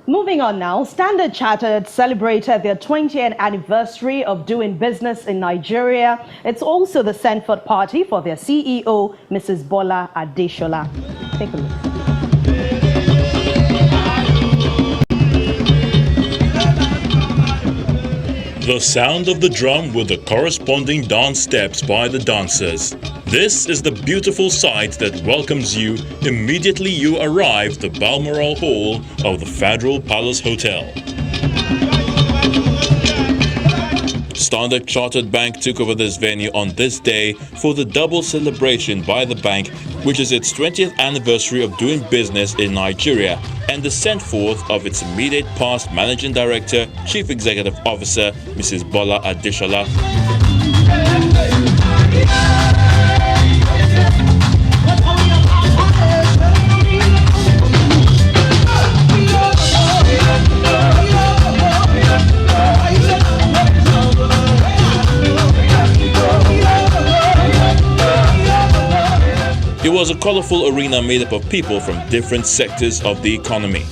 Moving on now, Standard Chartered celebrated their 20th anniversary of doing business in Nigeria. It's also the Sanford party for their CEO, Mrs. Bola Adeshola. Take a look. The sound of the drum with the corresponding dance steps by the dancers. This is the beautiful sight that welcomes you immediately you arrive the Balmoral Hall of the Federal Palace Hotel. Standard Chartered Bank took over this venue on this day for the double celebration by the bank, which is its 20th anniversary of doing business in Nigeria, and the send forth of its immediate past Managing Director, Chief Executive Officer, Mrs. Bola Adeshola. It was a colorful arena made up of people from different sectors of the economy.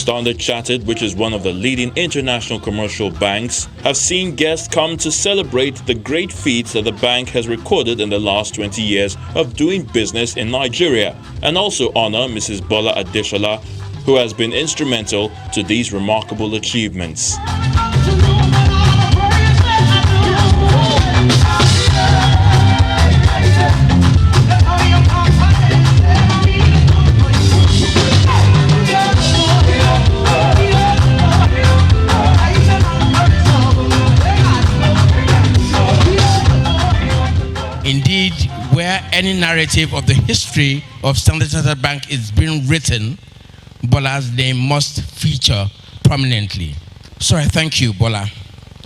Standard Chartered, which is one of the leading international commercial banks, have seen guests come to celebrate the great feats that the bank has recorded in the last 20 years of doing business in Nigeria, and also honor Mrs. Bola Adeshola, who has been instrumental to these remarkable achievements. Indeed, where any narrative of the history of Standard Chartered Bank is being written, Bola's name must feature prominently. So I thank you, Bola,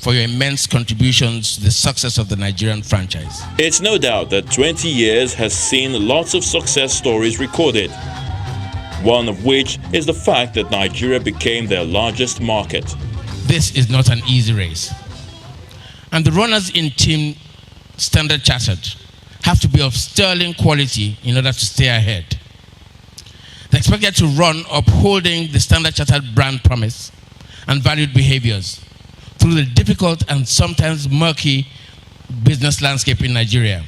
for your immense contributions to the success of the Nigerian franchise. It's no doubt that 20 years has seen lots of success stories recorded, one of which is the fact that Nigeria became their largest market. This is not an easy race. And the runners in Team Standard Chartered have to be of sterling quality in order to stay ahead. They're expected to run upholding the Standard Chartered brand promise and valued behaviors through the difficult and sometimes murky business landscape in Nigeria.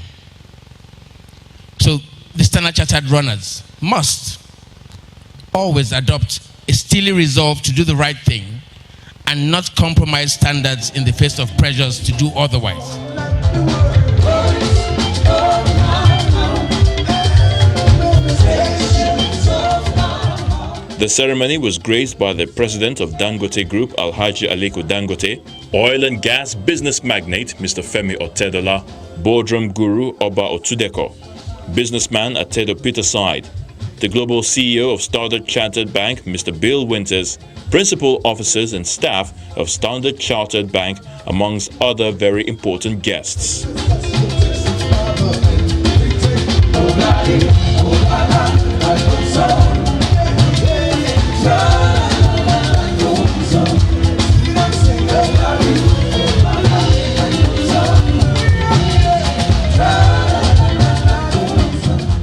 So the Standard Chartered runners must always adopt a steely resolve to do the right thing and not compromise standards in the face of pressures to do otherwise. The ceremony was graced by the president of Dangote Group, Alhaji Aliko Dangote, oil and gas business magnate Mr. Femi Otedola, boardroom guru Oba Otudeko, businessman Atedo Peterside, the global CEO of Standard Chartered Bank, Mr. Bill Winters, principal officers and staff of Standard Chartered Bank, amongst other very important guests.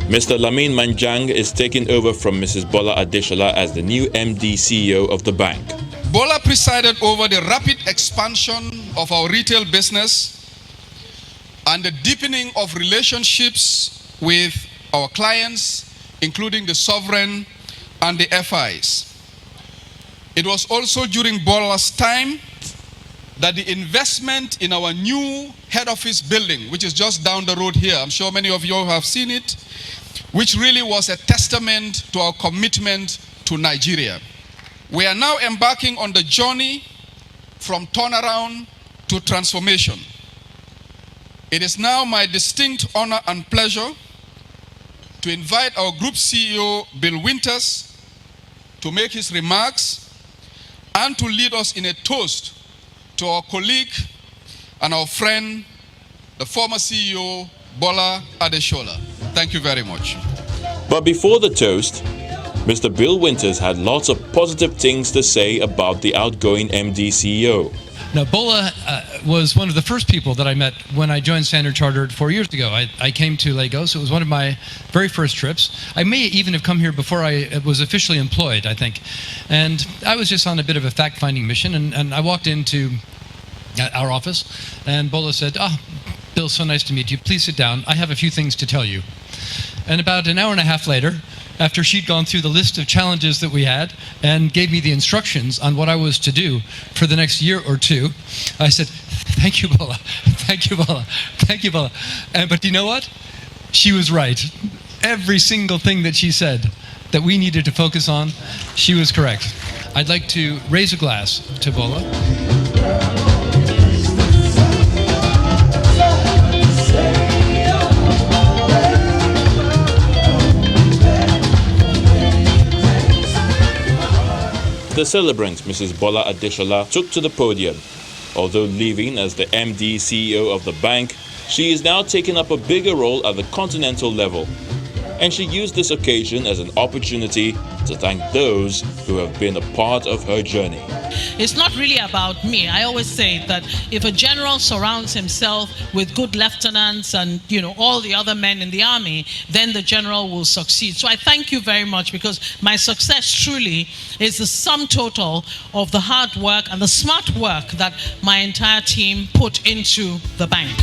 Mr. Lamin Manjang is taking over from Mrs. Bola Adeshola as the new MD CEO of the bank. Bola presided over the rapid expansion of our retail business and the deepening of relationships with our clients, including the sovereign and the FIs. It was also during Bola's time that the investment in our new head office building, which is just down the road here, I'm sure many of you have seen it, which really was a testament to our commitment to Nigeria. We are now embarking on the journey from turnaround to transformation. It is now my distinct honor and pleasure to invite our Group CEO, Bill Winters, to make his remarks and to lead us in a toast to our colleague and our friend, the former CEO, Bola Adeshola. Thank you very much. But before the toast, Mr. Bill Winters had lots of positive things to say about the outgoing MD CEO. Now, Bola was one of the first people that I met when I joined Standard Chartered 4 years ago. I came to Lagos. It was one of my very first trips. I may even have come here before I was officially employed, I think. And I was just on a bit of a fact-finding mission, and I walked into our office, and Bola said, Bill, so nice to meet you. Please sit down. I have a few things to tell you. And about an hour and a half later, after she'd gone through the list of challenges that we had and gave me the instructions on what I was to do for the next year or two, I said, thank you, Bola. Thank you, Bola. Thank you, Bola. But you know what? She was right. Every single thing that she said that we needed to focus on, she was correct. I'd like to raise a glass to Bola. The celebrant, Mrs. Bola Adeshola, took to the podium. Although leaving as the MD CEO of the bank, she is now taking up a bigger role at the continental level. And she used this occasion as an opportunity to thank those who have been a part of her journey. It's not really about me. I always say that if a general surrounds himself with good lieutenants and, all the other men in the army, then the general will succeed. So I thank you very much, because my success truly is the sum total of the hard work and the smart work that my entire team put into the bank.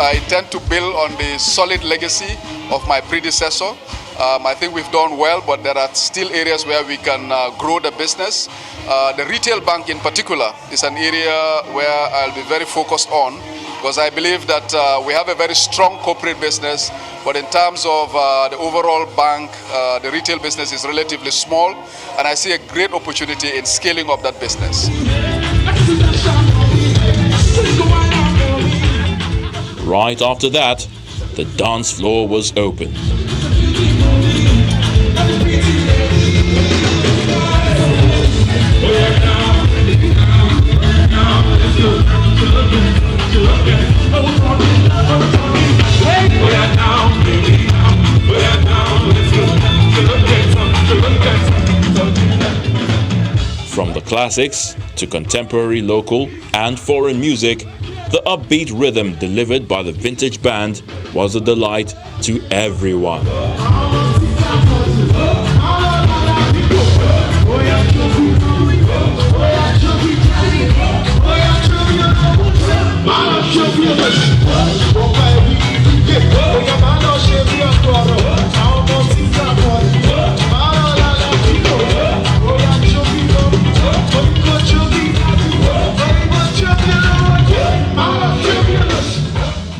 I intend to build on the solid legacy of my predecessor. I think we've done well, but there are still areas where we can grow the business. The retail bank in particular is an area where I'll be very focused on, because I believe that we have a very strong corporate business, but in terms of the overall bank, the retail business is relatively small, and I see a great opportunity in scaling up that business. Right after that, the dance floor was open. From the classics to contemporary, local and foreign music, the upbeat rhythm delivered by the vintage band was a delight to everyone.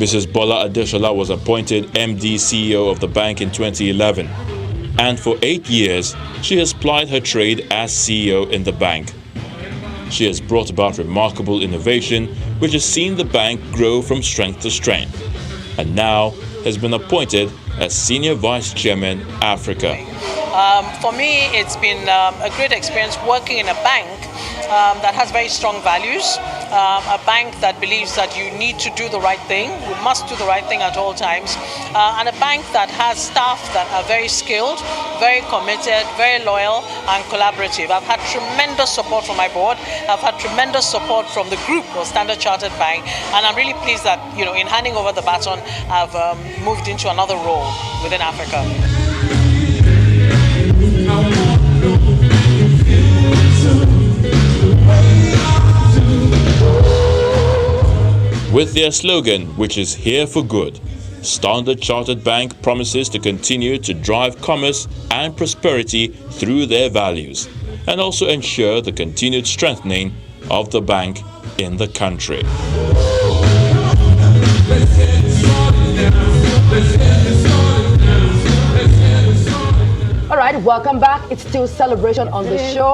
Mrs. Bola Adeshola was appointed MD CEO of the bank in 2011, and for 8 years she has plied her trade as CEO in the bank. She has brought about remarkable innovation which has seen the bank grow from strength to strength, and now has been appointed as Senior Vice Chairman Africa. For me, it's been a great experience working in a bank that has very strong values, a bank that believes that you need to do the right thing, you must do the right thing at all times, and a bank that has staff that are very skilled, very committed, very loyal and collaborative. I've had tremendous support from my board, I've had tremendous support from the group of Standard Chartered Bank, and I'm really pleased that, in handing over the baton, I've moved into another role within Africa. With their slogan, which is "Here for Good," Standard Chartered Bank promises to continue to drive commerce and prosperity through their values, and also ensure the continued strengthening of the bank in the country. All right, welcome back. It's still celebration on the show.